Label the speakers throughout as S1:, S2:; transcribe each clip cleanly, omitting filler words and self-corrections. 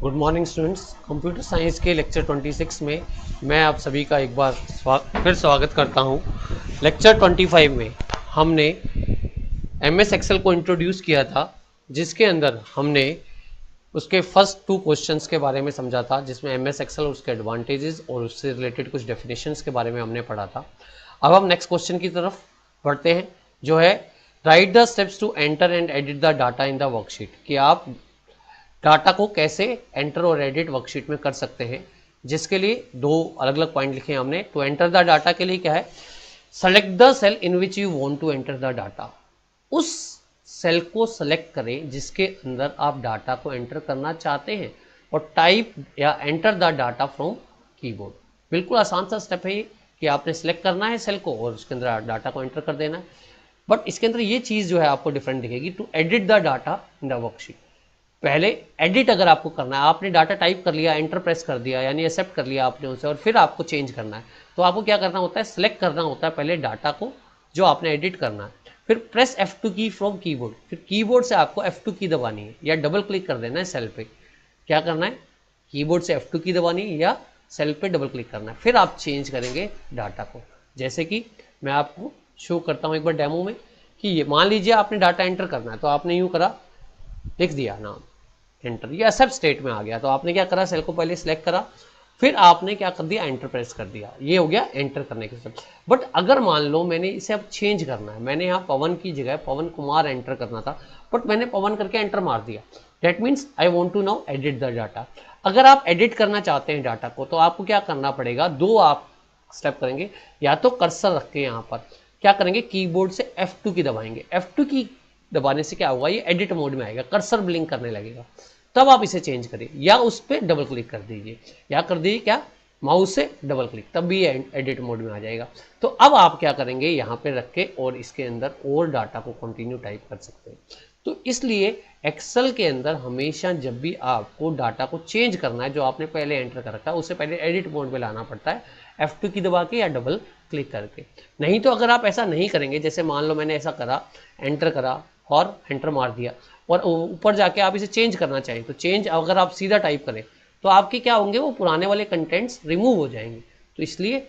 S1: Good morning students. Computer science के lecture 26 में मैं आप सभी का एक बार फिर स्वागत करता हूं। लेक्चर 25 में हमने एमएस एक्सेल को इंट्रोड्यूस किया था, जिसके अंदर हमने उसके फर्स्ट 2 क्वेश्चंस के बारे में समझा था, जिसमें एमएस एक्सेल उसके एडवांटेजेस और उससे रिलेटेड कुछ डेफिनेशंस के बारे में हमने पढ़ा था। अब हम नेक्स्ट क्वेश्चन की तरफ बढ़ते हैं, जो है write the steps to enter and edit the data in the worksheet. कि आप डाटा को कैसे एंटर और एडिट वर्कशीट में कर सकते हैं, जिसके लिए 2 अलग अलग पॉइंट लिखे हैं हमने। टू एंटर द डाटा के लिए क्या है, select the cell in which you want to enter the data. उस सेल को सेलेक्ट करें जिसके अंदर आप डाटा को एंटर करना चाहते हैं, और टाइप या enter the data from keyboard. बिल्कुल आसान सा स्टेप है ये, कि आपने सेलेक्ट करना है सेल को और उसके अंदर डाटा को एंटर कर देना है। बट इसके अंदर ये चीज़ जो है आपको डिफरेंट दिखेगी, to edit the data in the worksheet. पहले एडिट अगर आपको करना है, आपने डाटा टाइप कर लिया, एंटर प्रेस कर दिया, यानी एक्सेप्ट कर लिया आपने उसे, और फिर आपको चेंज करना है, तो आपको क्या करना होता है, सिलेक्ट करना होता है पहले डाटा को जो आपने एडिट करना है, फिर प्रेस F2 की फ्रॉम कीबोर्ड। फिर कीबोर्ड से आपको F2 की दबानी है या डबल क्लिक कर देना है सेल पे। क्या करना है, कीबोर्ड से F2 की दबानी है या सेल पे डबल क्लिक करना है, फिर आप चेंज करेंगे डाटा को। जैसे कि मैं आपको शो करता हूँ एक बार डेमो में, कि ये मान लीजिए आपने डाटा एंटर करना है, तो आपने यूँ करा, लिख दिया नाम, एंटर, ये एक्सेप्ट स्टेट में आ गया। तो आपने क्या करा, सेल को पहले सिलेक्ट करा, फिर आपने क्या कर दिया, एंटर प्रेस कर दिया। ये हो गया एंटर करने के स्टेप। बट अगर मान लो मैंने इसे अब चेंज करना है, मैंने यहाँ पवन की जगह पवन कुमार एंटर करना था, बट मैंने पवन करके एंटर मार दिया। That means I want to now edit the data. अगर आप एडिट करना चाहते हैं डाटा को, तो आपको क्या करना पड़ेगा, 2 आप स्टेप करेंगे। या तो कर्सर रख के यहाँ पर क्या करेंगे, कीबोर्ड से F2 की दबाएंगे। F2 की दबाने से क्या होगा, ये एडिट मोड में आएगा, कर्सर ब्लिंक करने लगेगा, तब आप इसे चेंज करिए। या उस पर डबल क्लिक कर दीजिए, या कर दीजिए क्या, माउस से डबल क्लिक, तब भी एडिट मोड में आ जाएगा। तो अब आप क्या करेंगे, यहाँ पे रख के और इसके अंदर और डाटा को कंटिन्यू टाइप कर सकते हैं। तो इसलिए एक्सेल के अंदर हमेशा जब भी आपको डाटा को चेंज करना है, जो आपने पहले एंटर कर रखा है, उसे पहले एडिट मोड में लाना पड़ता है, F2 की दबा के या डबल क्लिक करके। नहीं तो अगर आप ऐसा नहीं करेंगे, जैसे मान लो मैंने ऐसा करा, एंटर करा और एंटर मार दिया, और ऊपर जाके आप इसे चेंज करना चाहें, तो चेंज अगर आप सीधा टाइप करें, तो आपके क्या होंगे, वो पुराने वाले कंटेंट्स रिमूव हो जाएंगे। तो इसलिए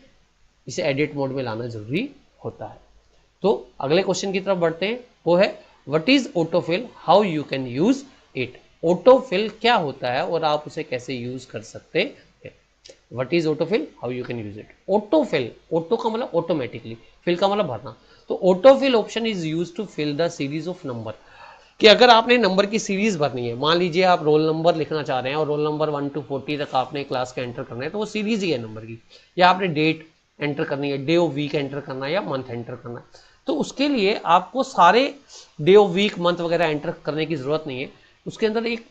S1: इसे एडिट मोड में लाना जरूरी होता है। तो अगले क्वेश्चन की तरफ बढ़ते हैं, वो है what is autofill, how you can use it. Autofill क्या होता है और आप उसे कैसे यूज कर सकते हैं। What is autofill, how you can use it. Autofill, auto का मतलब ऑटोमेटिकली, फिल का मतलब भरना। तो autofill option is use to fill the series of number. कि अगर आपने नंबर की सीरीज भरनी है, मान लीजिए आप रोल नंबर लिखना चाह रहे हैं और रोल नंबर 1 to 40 तक आपने क्लास का एंटर करना है, तो वो सीरीज ही है नंबर की। या आपने डेट एंटर करनी है, डे ऑफ वीक एंटर करना है, या मंथ एंटर करना है, तो उसके लिए आपको सारे डे ऑफ वीक मंथ वगैरह एंटर करने की जरूरत नहीं है। उसके अंदर एक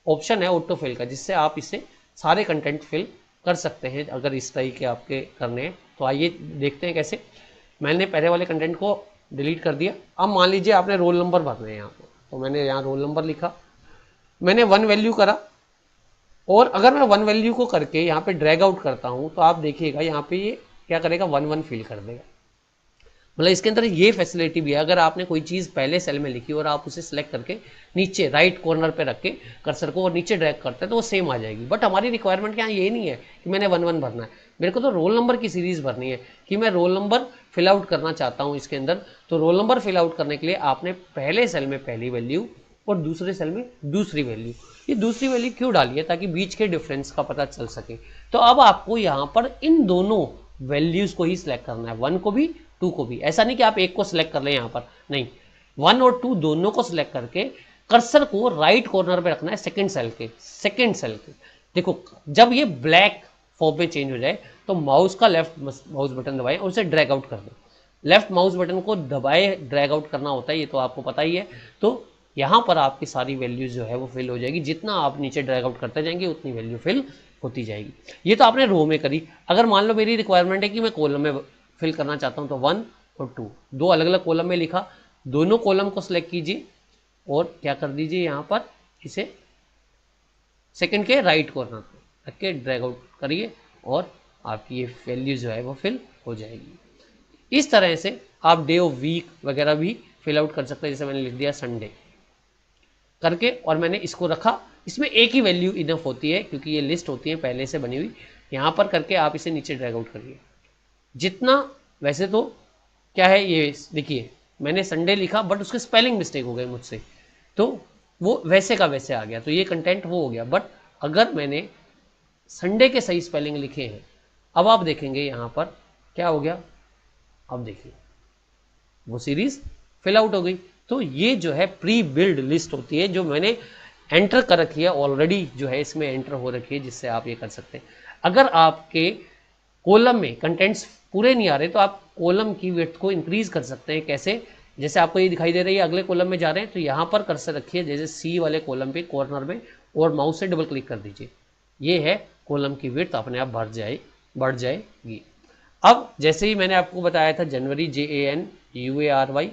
S1: ऑप्शन है ऑटो फिल का, जिससे आप इससे सारे कंटेंट फिल कर सकते हैं, अगर इस तरह के आपके करने हैं। तो आइए देखते हैं कैसे। मैंने पहले वाले कंटेंट को डिलीट कर दिया। अब मान लीजिए आपने रोल नंबर भरने हैं यहाँ पर, तो मैंने यहाँ रोल नंबर लिखा, मैंने 1 वैल्यू करा, और अगर मैं 1 वैल्यू को करके यहाँ पे ड्रैग आउट करता हूँ, तो आप देखिएगा यहाँ पे ये क्या करेगा, 1 1 फिल कर देगा। मतलब इसके अंदर ये फैसिलिटी भी है, अगर आपने कोई चीज़ पहले सेल में लिखी और आप उसे सेलेक्ट करके नीचे राइट कॉर्नर पे रख के कर्सर को और नीचे ड्रैग करते हैं, तो वो सेम आ जाएगी। बट हमारी रिक्वायरमेंट यहाँ ये नहीं है कि मैंने 1 1 भरना है, मेरे को तो रोल नंबर की सीरीज भरनी है, कि मैं रोल नंबर फिल आउट करना चाहता हूँ इसके अंदर। तो रोल नंबर फिल आउट करने के लिए आपने पहले सेल में पहली वैल्यू और दूसरे सेल में दूसरी वैल्यू, ये दूसरी वैल्यू क्यों डाली है, ताकि बीच के डिफरेंस का पता चल सके। तो अब आपको यहाँ पर इन दोनों वैल्यूज को ही सिलेक्ट करना है, 1 को भी 2 को भी। ऐसा नहीं कि आप एक को सिलेक्ट कर लें, यहाँ पर नहीं, 1 और 2 दोनों को सिलेक्ट करके कर्सर को राइट कॉर्नर पे रखना है, सेकंड सेल के, सेकंड सेल के। देखो जब ये ब्लैक फॉर्म में चेंज हो जाए, तो माउस का लेफ्ट माउस बटन दबाएं और उसे ड्रैग आउट कर दें। लेफ्ट माउस बटन को दबाए ड्रैग आउट करना होता है, ये तो आपको पता ही है। तो यहाँ पर आपकी सारी वैल्यूज जो है वो फिल हो जाएगी, जितना आप नीचे ड्रैग आउट करते जाएंगे उतनी वैल्यू फिल होती जाएगी। ये तो आपने रो में करी। अगर मान लो मेरी रिक्वायरमेंट है कि मैं कॉलम में फिल करना चाहता हूँ, तो 1 और 2 दो अलग अलग कॉलम में लिखा, दोनों कॉलम को सिलेक्ट कीजिए और क्या कर दीजिए, यहाँ पर इसे सेकंड के राइट कॉर्नर पर रख के ड्रैग आउट करिए, और आपकी ये वैल्यू जो है वो फिल हो जाएगी। इस तरह से आप डे ऑफ वीक वगैरह भी फिल आउट कर सकते हैं। जैसे मैंने लिख दिया संडे करके, और मैंने इसको रखा, इसमें एक ही वैल्यू इनफ होती है क्योंकि ये लिस्ट होती है पहले से बनी हुई। यहाँ पर करके आप इसे नीचे ड्रैग आउट करिए जितना। वैसे तो क्या है ये देखिए, मैंने संडे लिखा बट उसके स्पेलिंग मिस्टेक हो गए मुझसे, तो वो वैसे का वैसे आ गया, तो ये कंटेंट वो हो गया। बट अगर मैंने संडे के सही स्पेलिंग लिखे हैं, अब आप देखेंगे यहाँ पर क्या हो गया, अब देखिए वो सीरीज फिल आउट हो गई। तो ये जो है प्री बिल्ड लिस्ट होती है जो मैंने एंटर कर रखी है ऑलरेडी, जो है इसमें एंटर हो रखी है, जिससे आप ये कर सकते हैं। अगर आपके कॉलम में कंटेंट्स पूरे नहीं आ रहे तो आप कॉलम की विड्थ को इंक्रीज कर सकते हैं। कैसे? जैसे आपको ये दिखाई दे रही है, अगले कॉलम में जा रहे हैं तो यहाँ पर कर्सर रखिए, जैसे सी वाले कॉलम पे कॉर्नर में, और माउस से डबल क्लिक कर दीजिए। ये है कॉलम की विड्थ अपने आप बढ़ जाएगी। अब जैसे ही मैंने आपको बताया था जनवरी JANUARY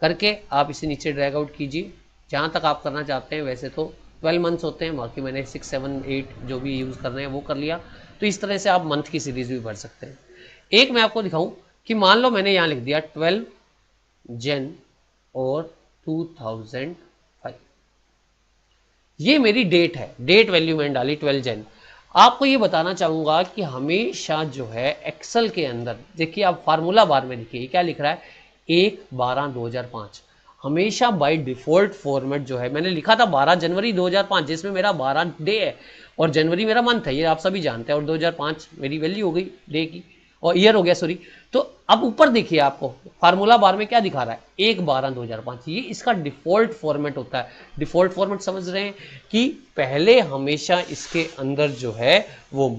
S1: करके आप इसे नीचे ड्रैग आउट कीजिए जहाँ तक आप करना चाहते हैं। वैसे तो 12 मंथ्स होते हैं, बाकी मैंने 6, 7, 8 जो भी यूज़ कर रहे हैं वो कर लिया। तो इस तरह से आप मंथ की सीरीज भी भर सकते हैं। एक मैं आपको दिखाऊं कि मान लो मैंने यहाँ लिख दिया 12 जन और 2005, ये मेरी डेट है, डेट वैल्यू मैंने डाली 12 जन। आपको ये बताना चाहूंगा कि हमेशा जो है एक्सेल के अंदर देखिए, आप फार्मूला बार में देखिए क्या लिख रहा है, 1/12/2005। हमेशा बाय डिफॉल्ट फॉर्मेट जो है, मैंने लिखा था 12 जनवरी 2005 जिसमें मेरा 12 डे है और जनवरी मेरा मंथ है, ये आप सभी जानते हैं, और 2005 मेरी वैल्यू हो गई डे की, और ईयर हो गया सॉरी। तो अब ऊपर देखिए आपको फार्मूला बार में क्या दिखा रहा है, 1/12/2005, ये इसका डिफॉल्ट फॉर्मेट होता है। डिफॉल्ट फॉर्मेट समझ रहे हैं कि पहले हमेशा इसके अंदर जो है वो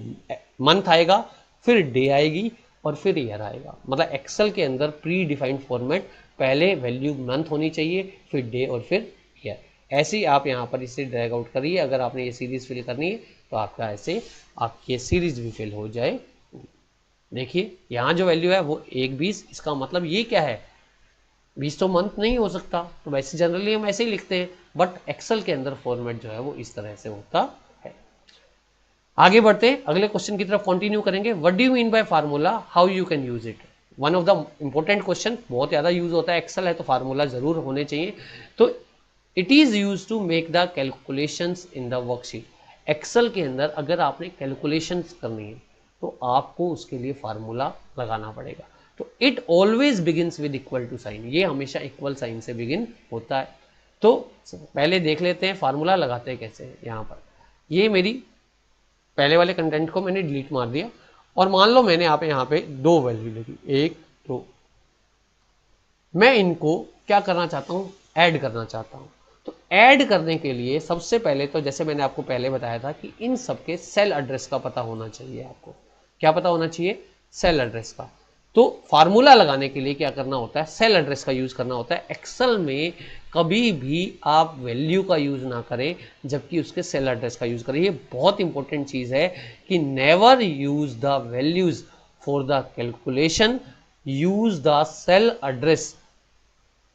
S1: मंथ आएगा, फिर डे आएगी और फिर ईयर आएगा। मतलब एक्सेल के अंदर प्री डिफाइंड फॉर्मेट, पहले वैल्यू मंथ होनी चाहिए, फिर डे और फिर ईयर। ऐसे ही आप यहाँ पर इसे ड्रैग आउट करिए। अगर आपने ये सीरीज फिल करनी है तो आपका ऐसे आपकी ये सीरीज भी फिल हो जाए। देखिए यहाँ जो वैल्यू है वो 1/20, इसका मतलब ये क्या है, 20 तो मंथ नहीं हो सकता, तो वैसे जनरली हम ऐसे ही लिखते हैं, बट एक्सेल के अंदर फॉर्मेट जो है वो इस तरह से होता है। आगे बढ़ते हैं, अगले क्वेश्चन की तरफ कंटिन्यू करेंगे। What do you mean by formula, how you can use it. One of the important question, बहुत ज़्यादा यूज होता है, एक्सेल है तो फार्मूला जरूर होने चाहिए। तो it is use to make the calculations in the worksheet. Excel के अंदर अगर आपने कैलकुलेशंस करनी है तो आपको उसके लिए फार्मूला लगाना पड़ेगा। तो it always begins with equal to sign, ये हमेशा इक्वल साइन से बिगिन होता है। तो पहले देख लेते हैं फार्मूला लगाते हैं कैसे। यहाँ पर ये मेरी पहले वाले कंटेंट को मैंने डिलीट मार दिया और मान लो मैंने यहाँ पे 2 वैल्यू लगी, 1 2, मैं इनको क्या करना चाहता हूँ, ऐड करना चाहता हूँ। तो ऐड करने के लिए सबसे पहले तो जैसे मैंने आपको पहले बताया था कि इन सबके सेल एड्रेस का पता होना चाहिए। आपको क्या पता होना चाहिए, सेल एड्रेस का। तो फार्मूला लगाने के लिए क्या करना होता है, सेल एड्रेस का यूज करना होता है। एक्सेल में कभी भी आप वैल्यू का यूज ना करें जबकि उसके सेल एड्रेस का यूज करें। ये बहुत इंपॉर्टेंट चीज है कि never use the values for the calculation, use the cell address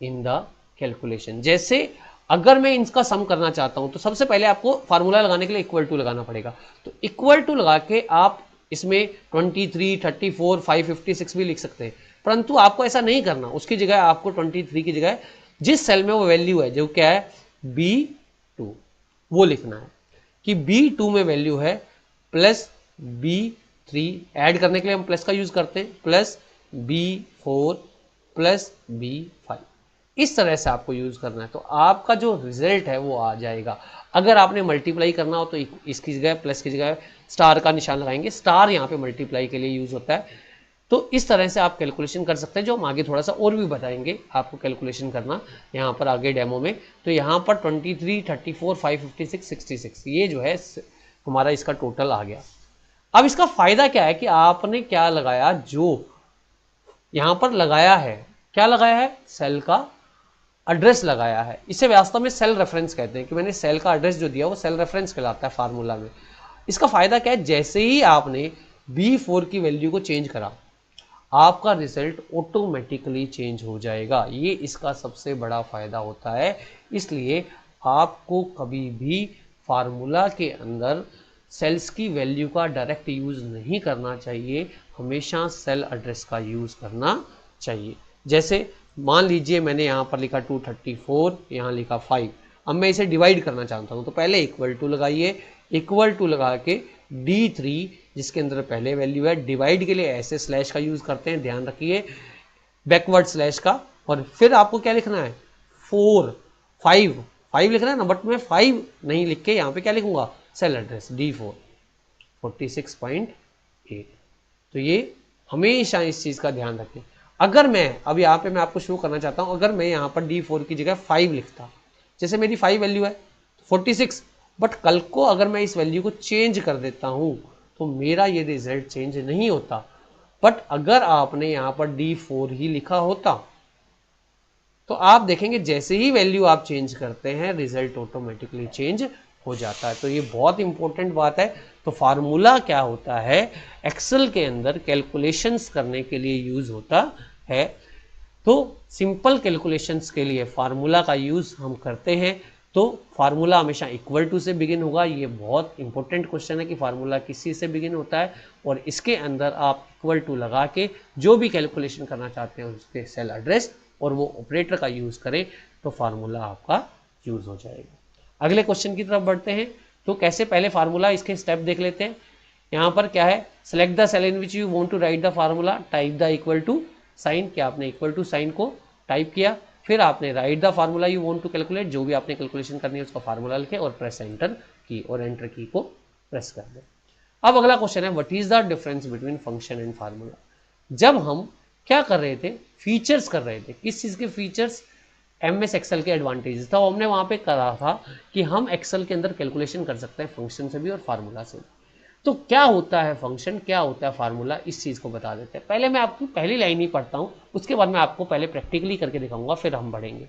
S1: in the calculation. जैसे अगर मैं इनका सम करना चाहता हूं तो सबसे पहले आपको फार्मूला लगाने के लिए इक्वल टू लगाना पड़ेगा। तो इक्वल टू लगा के आप इसमें 23, 34, 556 भी लिख सकते हैं, परंतु आपको ऐसा नहीं करना। उसकी जगह आपको 23 की जगह जिस सेल में वो वैल्यू है, जो क्या है B2, वो लिखना है कि B2 में वैल्यू है प्लस B3, ऐड करने के लिए हम प्लस का यूज करते हैं, प्लस B4 प्लस B5। इस तरह से आपको यूज करना है, तो आपका जो रिजल्ट है वो आ जाएगा। अगर आपने मल्टीप्लाई करना हो तो इसकी जगह प्लस की जगह स्टार का निशान लगाएंगे, स्टार यहाँ पे मल्टीप्लाई के लिए यूज होता है। तो इस तरह से आप कैलकुलेशन कर सकते हैं, जो हम आगे थोड़ा सा और भी बताएंगे आपको कैलकुलेशन करना यहाँ पर आगे डेमो में। तो यहाँ पर 23, 34, 556, 66 ये जो है हमारा इसका टोटल आ गया। अब इसका फायदा क्या है कि आपने क्या लगाया, जो यहाँ पर लगाया है, क्या लगाया है, सेल का एड्रेस लगाया है। इसे वास्तव में सेल रेफरेंस कहते हैं कि मैंने सेल का एड्रेस जो दिया वो सेल रेफरेंस कहलाता है फार्मूला में। इसका फायदा क्या है, जैसे ही आपने B4 की वैल्यू को चेंज करा आपका रिजल्ट ऑटोमेटिकली चेंज हो जाएगा। ये इसका सबसे बड़ा फायदा होता है। इसलिए आपको कभी भी फार्मूला के अंदर सेल्स की वैल्यू का डायरेक्ट यूज नहीं करना चाहिए, हमेशा सेल एड्रेस का यूज करना चाहिए। जैसे मान लीजिए मैंने यहाँ पर लिखा 234, यहाँ लिखा 5, अब मैं इसे डिवाइड करना चाहता हूं, तो पहले इक्वल टू लगाइए, इक्वल टू लगा के D3 जिसके अंदर पहले वैल्यू है, डिवाइड के लिए ऐसे स्लैश का यूज करते हैं, ध्यान रखिए, बैकवर्ड स्लैश का। और फिर आपको क्या लिखना है, 4 5 लिखना है ना, बट मैं 5 नहीं लिख के यहाँ पे क्या लिखूंगा, सेल एड्रेस D4 46.8। तो ये हमेशा इस चीज का ध्यान रखें। अगर मैं अब यहाँ पे मैं आपको शो करना चाहता हूँ, अगर मैं यहाँ पर D4 की जगह 5 लिखता, जैसे मेरी 5 वैल्यू है 46, बट कल को अगर मैं इस वैल्यू को चेंज कर देता हूँ तो मेरा ये रिजल्ट चेंज नहीं होता। बट अगर आपने यहाँ पर D4 ही लिखा होता तो आप देखेंगे जैसे ही वैल्यू आप चेंज करते हैं रिजल्ट ऑटोमेटिकली चेंज हो जाता है। तो ये बहुत इंपॉर्टेंट बात है। तो फार्मूला क्या होता है, एक्सेल के अंदर कैलकुलेशंस करने के लिए यूज होता है। तो सिंपल कैलकुलेशंस के लिए फार्मूला का यूज हम करते हैं। तो फार्मूला हमेशा इक्वल टू से बिगिन होगा। ये बहुत इंपॉर्टेंट क्वेश्चन है कि फार्मूला किसी से बिगिन होता है, और इसके अंदर आप इक्वल टू लगा के जो भी कैलकुलेशन करना चाहते हैं उसके सेल एड्रेस और वो ऑपरेटर का यूज करें तो फार्मूला आपका यूज हो जाएगा। अगले क्वेश्चन की तरफ बढ़ते हैं। तो कैसे, पहले फार्मूला इसके स्टेप देख लेते हैं। यहाँ पर क्या है, select the cell in which you want to write the formula, type the equal to sign, क्या आपने इक्वल टू साइन को टाइप किया, फिर आपने write the formula you want to calculate, जो भी आपने कैलकुलेशन करनी है उसका फार्मूला लिखे और प्रेस एंटर की, और एंटर की को प्रेस कर दें। अब अगला क्वेश्चन है, what is the difference between function and formula. जब हम क्या कर रहे थे, फीचर्स कर रहे थे, किस चीज के फीचर्स, MS एक्सेल के एडवांटेजेस था, हमने वहां पे करा था कि हम एक्सेल के अंदर कैलकुलेशन कर सकते हैं फंक्शन से भी और फार्मूला से भी। तो क्या होता है फंक्शन, क्या होता है फार्मूला, इस चीज को बता देते हैं। पहले मैं आपकी पहली लाइन ही पढ़ता हूं, उसके बाद मैं आपको पहले प्रैक्टिकली करके दिखाऊंगा, फिर हम बढ़ेंगे।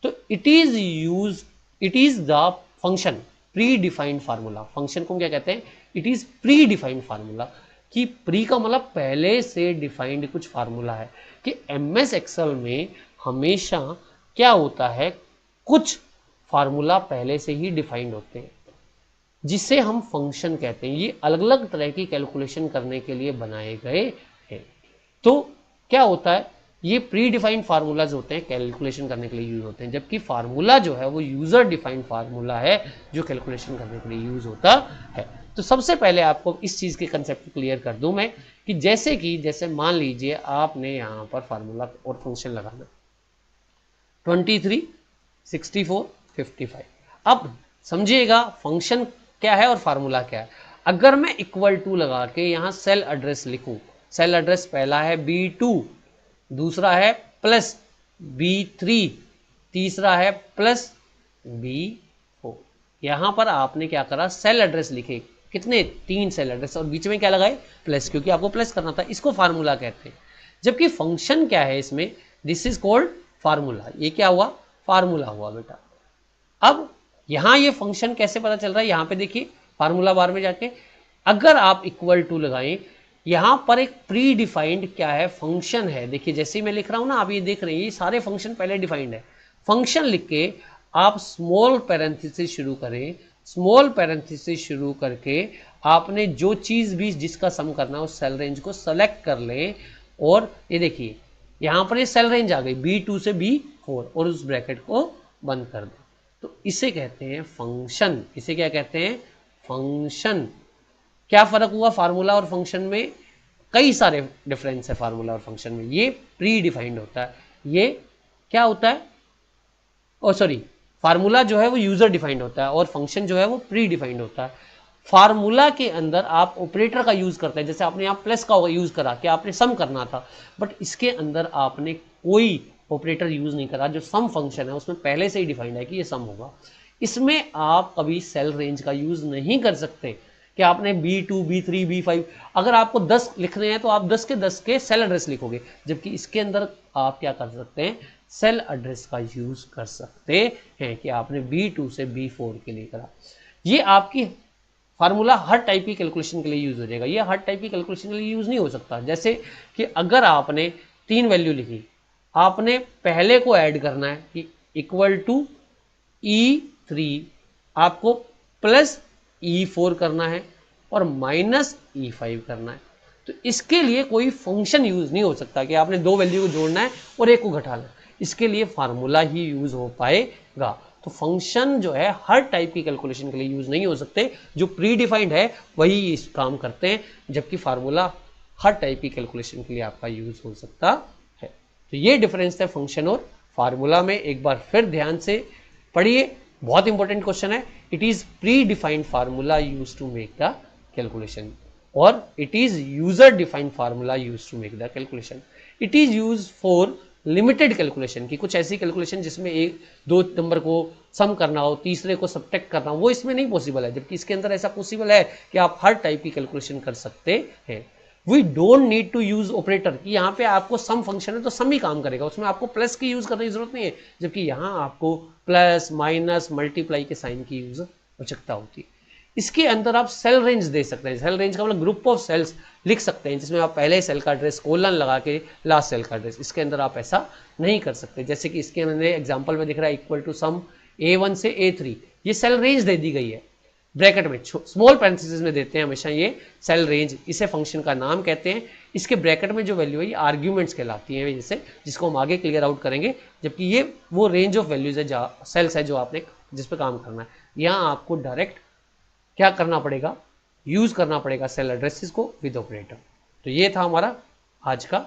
S1: तो it is the function pre defined formula. Function को क्या कहते हैं, it is predefined formula, कि प्री का मतलब पहले से डिफाइंड कुछ फार्मूला है। कि MS एक्सेल में हमेशा क्या होता है, कुछ फार्मूला पहले से ही डिफाइंड होते हैं जिसे हम फंक्शन कहते हैं। ये अलग अलग तरह की कैलकुलेशन करने के लिए बनाए गए हैं। तो क्या होता है, ये प्री डिफाइंड फार्मूलाज होते हैं, कैलकुलेशन करने के लिए यूज होते हैं, जबकि फार्मूला जो है वो यूजर डिफाइंड फार्मूला है जो कैलकुलेशन करने के लिए यूज होता है। तो सबसे पहले आपको इस चीज के कंसेप्ट क्लियर कर दूं मैं, कि जैसे मान लीजिए आपने यहां पर फार्मूला और फंक्शन लगाना 23, 64, 55। अब समझिएगा फंक्शन क्या है और फार्मूला क्या है। अगर मैं इक्वल टू लगा के यहां सेल एड्रेस लिखूं, सेल एड्रेस पहला है B2, दूसरा है प्लस B3, तीसरा है प्लस B4। यहां पर आपने क्या करा, सेल एड्रेस लिखे, कितने, 3 सेल एड्रेस, और बीच में क्या लगाए, प्लस, क्योंकि आपको प्लस करना था। इसको फार्मूला कहते हैं। जबकि फंक्शन क्या है इसमें, दिस इज कॉल्ड फार्मूला। ये क्या हुआ, फार्मूला हुआ बेटा। अब यहां ये फंक्शन कैसे पता चल रहा है, यहां पे देखिए फार्मूला बार में जाके अगर आप इक्वल टू लगाएं, यहां पर एक प्री डिफाइंड क्या है, फंक्शन है। देखिए जैसे ही मैं लिख रहा हूं ना, आप ये देख रहे हैं ये सारे फंक्शन पहले डिफाइंड है। फंक्शन लिख के आप स्मॉल पैरेंथेसिस शुरू करें, स्मॉल पैरेंथेसिस शुरू करके आपने जो चीज भी जिसका सम करना है उस सेल रेंज को सेलेक्ट कर लें, और ये देखिए यहां पर ये सेल रेंज आ गई B2 से B4, और उस ब्रैकेट को बंद कर दें। तो इसे कहते हैं फंक्शन। इसे क्या कहते हैं, फंक्शन। क्या फर्क हुआ फार्मूला और फंक्शन में, कई सारे डिफरेंस है फार्मूला और फंक्शन में। ये प्री डिफाइंड होता है, ये क्या होता है, और सॉरी, फार्मूला जो है वो यूजर डिफाइंड होता है और फंक्शन जो है वो प्री डिफाइंड होता है। फार्मूला के अंदर आप ऑपरेटर का यूज करते हैं, जैसे आपने यहाँ प्लस का यूज करा कि आपने सम करना था, बट इसके अंदर आपने कोई ऑपरेटर यूज नहीं करा। जो सम फंक्शन है उसमें पहले से ही डिफाइंड है कि ये सम होगा। इसमें आप कभी सेल रेंज का यूज नहीं कर सकते कि आपने B2, B3, B5, अगर आपको 10 लिखने हैं तो आप 10 के 10 के सेल एड्रेस लिखोगे, जबकि इसके अंदर आप क्या कर सकते हैं, सेल एड्रेस का यूज कर सकते हैं कि आपने B2 से B4 के लिए करा। ये आपकी फार्मूला हर टाइप की कैलकुलेशन के लिए यूज हो जाएगा। ये हर टाइप की कैलकुलेशन के लिए यूज नहीं हो सकता। जैसे कि अगर आपने 3 वैल्यू लिखी, आपने पहले को ऐड करना है कि इक्वल टू E3, आपको प्लस E4 करना है और माइनस E5 करना है। तो इसके लिए कोई फंक्शन यूज नहीं हो सकता कि आपने 2 वैल्यू को जोड़ना है और एक को घटाना है। इसके लिए फार्मूला ही यूज हो पाएगा। तो फंक्शन जो है हर टाइप की कैलकुलेशन के लिए यूज नहीं हो सकते, जो प्री डिफाइंड है वही इस काम करते हैं, जबकि फार्मूला हर टाइप की कैलकुलेशन के लिए आपका यूज हो सकता है। तो ये डिफरेंस है फंक्शन और फार्मूला में। एक बार फिर ध्यान से पढ़िए, बहुत इंपॉर्टेंट क्वेश्चन है। It is predefined formula use to make the calculation, और it is user defined formula use to make the calculation. It is use for limited calculation की, कुछ ऐसी कैलकुलेशन जिसमें एक दो नंबर को सम करना हो, तीसरे को सब्ट्रैक्ट करना हो, वो इसमें नहीं पॉसिबल है, जबकि इसके अंदर ऐसा पॉसिबल है कि आप हर टाइप की कैलकुलेशन कर सकते हैं। We don't need to use operator, कि यहाँ पे आपको सम फंक्शन है तो सम ही काम करेगा, उसमें आपको प्लस की यूज करने की जरूरत नहीं है, जबकि यहाँ आपको प्लस माइनस मल्टीप्लाई के साइन की यूज आवश्यकता होती है। इसके अंदर आप सेल रेंज दे सकते हैं, सेल रेंज का मतलब ग्रुप ऑफ सेल्स लिख सकते हैं, जिसमें आप पहले सेल का एड्रेस कोलन लगा के लास्ट सेल का एड्रेस। इसके अंदर आप ऐसा नहीं कर सकते, जैसे कि इसके अंदर एग्जांपल में दिख रहा है इक्वल टू सम A1 से A3, ये सेल रेंज दे दी गई है, ब्रैकेट में स्मॉल पैरेंथेसिस में देते हैं हमेशा ये सेल रेंज, इसे फंक्शन का नाम कहते हैं। इसके ब्रैकेट में जो वैल्यू है ये आर्ग्यूमेंट्स कहलाती हैं, जैसे जिसको हम आगे क्लियर आउट करेंगे, जबकि ये वो रेंज ऑफ वैल्यूज है, सेल्स है जो आपने जिस पे काम करना है। यहाँ आपको डायरेक्ट क्या करना पड़ेगा, यूज करना पड़ेगा सेल एड्रेसेस को विद ऑपरेटर। तो ये था हमारा आज का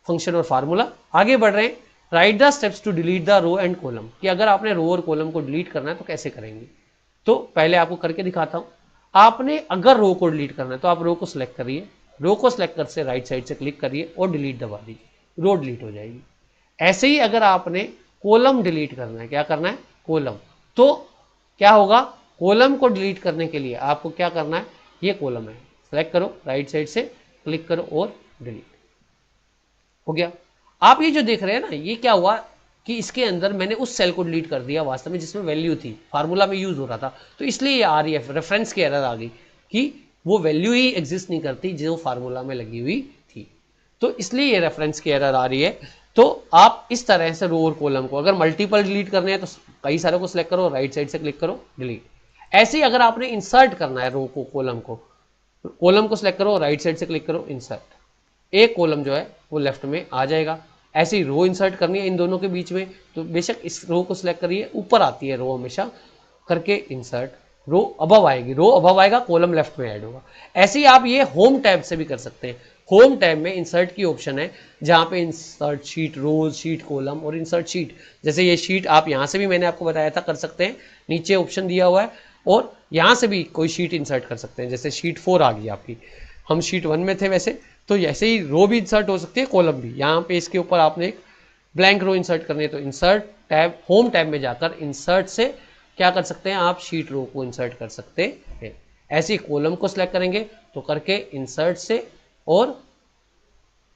S1: फंक्शन और फार्मूला। आगे बढ़ रहे हैं, write the steps to delete the row and column, कि अगर आपने रो और कॉलम को डिलीट करना है तो कैसे करेंगे। तो पहले आपको करके दिखाता हूं। आपने अगर रो को डिलीट करना है तो आप रो को सिलेक्ट करिए, रो को सिलेक्ट कर से राइट साइड से क्लिक करिए और डिलीट दबा दीजिए, रो डिलीट हो जाएगी। ऐसे ही अगर आपने कॉलम डिलीट करना है, क्या करना है, कॉलम, तो क्या होगा, कॉलम को डिलीट करने के लिए आपको क्या करना है, ये कॉलम है, सेलेक्ट करो, राइट साइड से क्लिक करो और डिलीट हो गया। आप ये जो देख रहे हैं ना, ये क्या हुआ कि इसके अंदर मैंने उस सेल को डिलीट कर दिया वास्तव में जिसमें वैल्यू थी, फार्मूला में यूज हो रहा था, तो इसलिए ये आ रही है, रेफरेंस की एरर आ गई कि वो वैल्यू ही एग्जिस्ट नहीं करती जो फार्मूला में लगी हुई थी, तो इसलिए ये रेफरेंस की एरर आ रही है। तो आप इस तरह से रो और कॉलम को अगर मल्टीपल डिलीट करने हैं तो कई सारे को सिलेक्ट करो, राइट साइड से क्लिक करो, डिलीट। ऐसे ही अगर आपने इंसर्ट करना है रो को, कॉलम को सिलेक्ट करो, राइट साइड से क्लिक करो, इंसर्ट, एक कॉलम जो है वो लेफ्ट में आ जाएगा। ऐसे ही रो इंसर्ट करनी है इन दोनों के बीच में, तो बेशक इस रो को सिलेक्ट करिए, ऊपर आती है रो हमेशा करके, इंसर्ट, रो अबव आएगी, रो अबव आएगा, कॉलम लेफ्ट में ऐड होगा। ऐसे ही आप ये होम टैब से भी कर सकते हैं। होम टैब में इंसर्ट की ऑप्शन है, जहां पे इंसर्ट शीट, रोज, शीट, कॉलम और इंसर्ट शीट, जैसे ये शीट आप यहां से भी मैंने आपको बताया था कर सकते हैं, नीचे ऑप्शन दिया हुआ है, और यहां से भी कोई शीट इंसर्ट कर सकते हैं, जैसे शीट 4 आ गई आपकी, हम शीट 1 में थे वैसे, तो ऐसे ही रो भी इंसर्ट हो सकती है, कॉलम भी। यहाँ पे इसके ऊपर आपने एक ब्लैंक रो इंसर्ट करनी है तो इंसर्ट टैब, होम टैब में जाकर इंसर्ट से क्या कर सकते हैं आप, शीट रो को इंसर्ट कर सकते हैं। ऐसे ही कॉलम को सिलेक्ट करेंगे तो करके इंसर्ट से और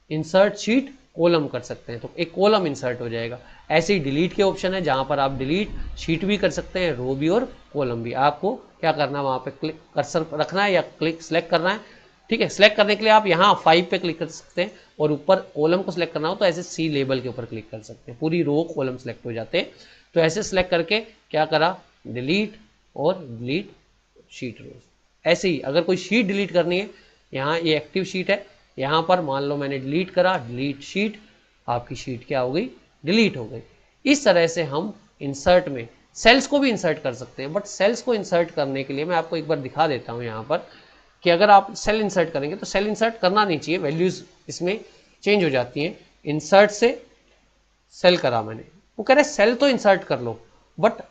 S1: इंसर्ट शीट कॉलम कर सकते हैं, तो एक कॉलम इंसर्ट हो जाएगा। ऐसे ही डिलीट के ऑप्शन है, जहां पर आप डिलीट शीट भी कर सकते हैं, रो भी और कॉलम भी। आपको क्या करना है, वहां पे क्लिक कर्सर रखना है या क्लिक सेलेक्ट करना है, ठीक है। सेलेक्ट करने के लिए आप यहाँ 5 पे क्लिक कर सकते हैं, और ऊपर कॉलम को सिलेक्ट करना हो तो ऐसे सी लेबल के ऊपर क्लिक कर सकते हैं, पूरी रो कॉलम सेलेक्ट हो जाते हैं। तो ऐसे सेलेक्ट करके क्या करा, डिलीट और डिलीट शीट रोज। ऐसे ही अगर कोई शीट डिलीट करनी है, यहाँ ये एक्टिव शीट है, यहाँ पर मान लो मैंने डिलीट करा, डिलीट शीट, आपकी शीट क्या हो गई, डिलीट हो गई। इस तरह से हम इंसर्ट में सेल्स को भी इंसर्ट कर सकते हैं, बट सेल्स को इंसर्ट करने के लिए मैं आपको एक बार दिखा देता हूँ यहाँ पर, कि अगर आप सेल इंसर्ट करेंगे तो सेल इंसर्ट करना नहीं चाहिए, वैल्यूज इसमें चेंज हो जाती हैं। इंसर्ट से सेल करा मैंने, वो कह रहे सेल तो इंसर्ट कर लो, बट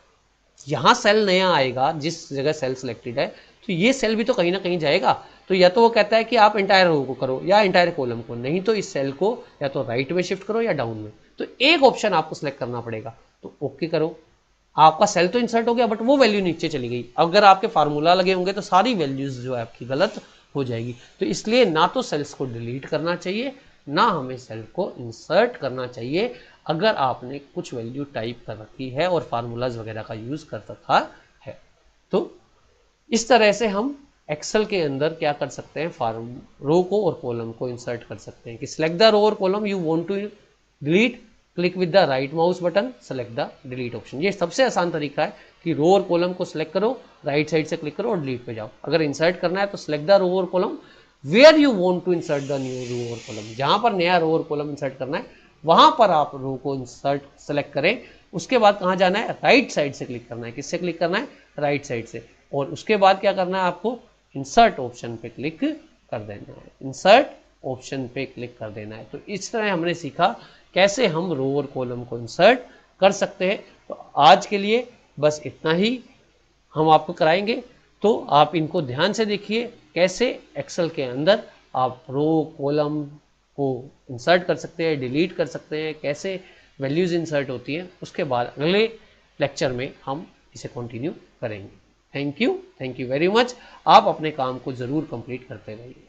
S1: यहाँ सेल नया आएगा जिस जगह सेल सिलेक्टेड है, तो ये सेल भी तो कहीं ना कहीं जाएगा। तो या तो वो कहता है कि आप एंटायर रो को करो या एंटायर कॉलम को, नहीं तो इस सेल को या तो राइट में शिफ्ट करो या डाउन में, तो एक ऑप्शन आपको सिलेक्ट करना पड़ेगा। तो ओके करो, आपका सेल तो इंसर्ट हो गया बट वो वैल्यू नीचे चली गई। अगर आपके फार्मूला लगे होंगे तो सारी वैल्यूज जो है आपकी गलत हो जाएगी। तो इसलिए ना तो सेल्स को डिलीट करना चाहिए, ना हमें सेल को इंसर्ट करना चाहिए, अगर आपने कुछ वैल्यू टाइप कर रखी है और फार्मूलाज वगैरह का यूज कर रखा है। तो इस तरह से हम एक्सेल के अंदर क्या कर सकते हैं, रो को और कॉलम को इंसर्ट कर सकते हैं, कि सिलेक्ट द रो और column you want to delete, click with the right mouse button, select the delete option. ये सबसे आसान तरीका है कि रो और कॉलम को सिलेक्ट करो, राइट साइड से क्लिक करो और डिलीट पे जाओ। अगर इंसर्ट करना है तो सिलेक्ट द रो और column where you want to insert the new row और कॉलम, जहां पर नया रो और कॉलम इंसर्ट करना है वहां पर आप रो को इंसर्ट सेलेक्ट करें, उसके बाद कहाँ जाना है, राइट साइड से क्लिक करना है। किससे क्लिक करना है, राइट साइड से। और उसके बाद क्या करना है आपको, इंसर्ट ऑप्शन पे क्लिक कर देना है, इंसर्ट ऑप्शन पे क्लिक कर देना है। तो इस तरह हमने सीखा कैसे हम रो और कॉलम को इंसर्ट कर सकते हैं। तो आज के लिए बस इतना ही हम आपको कराएंगे, तो आप इनको ध्यान से देखिए कैसे एक्सेल के अंदर आप रो कॉलम को इंसर्ट कर सकते हैं, डिलीट कर सकते हैं, कैसे वैल्यूज़ इंसर्ट होती हैं। उसके बाद अगले लेक्चर में हम इसे कंटिन्यू करेंगे। Thank you very much. आप अपने काम को ज़रूर कंप्लीट करते रहिए।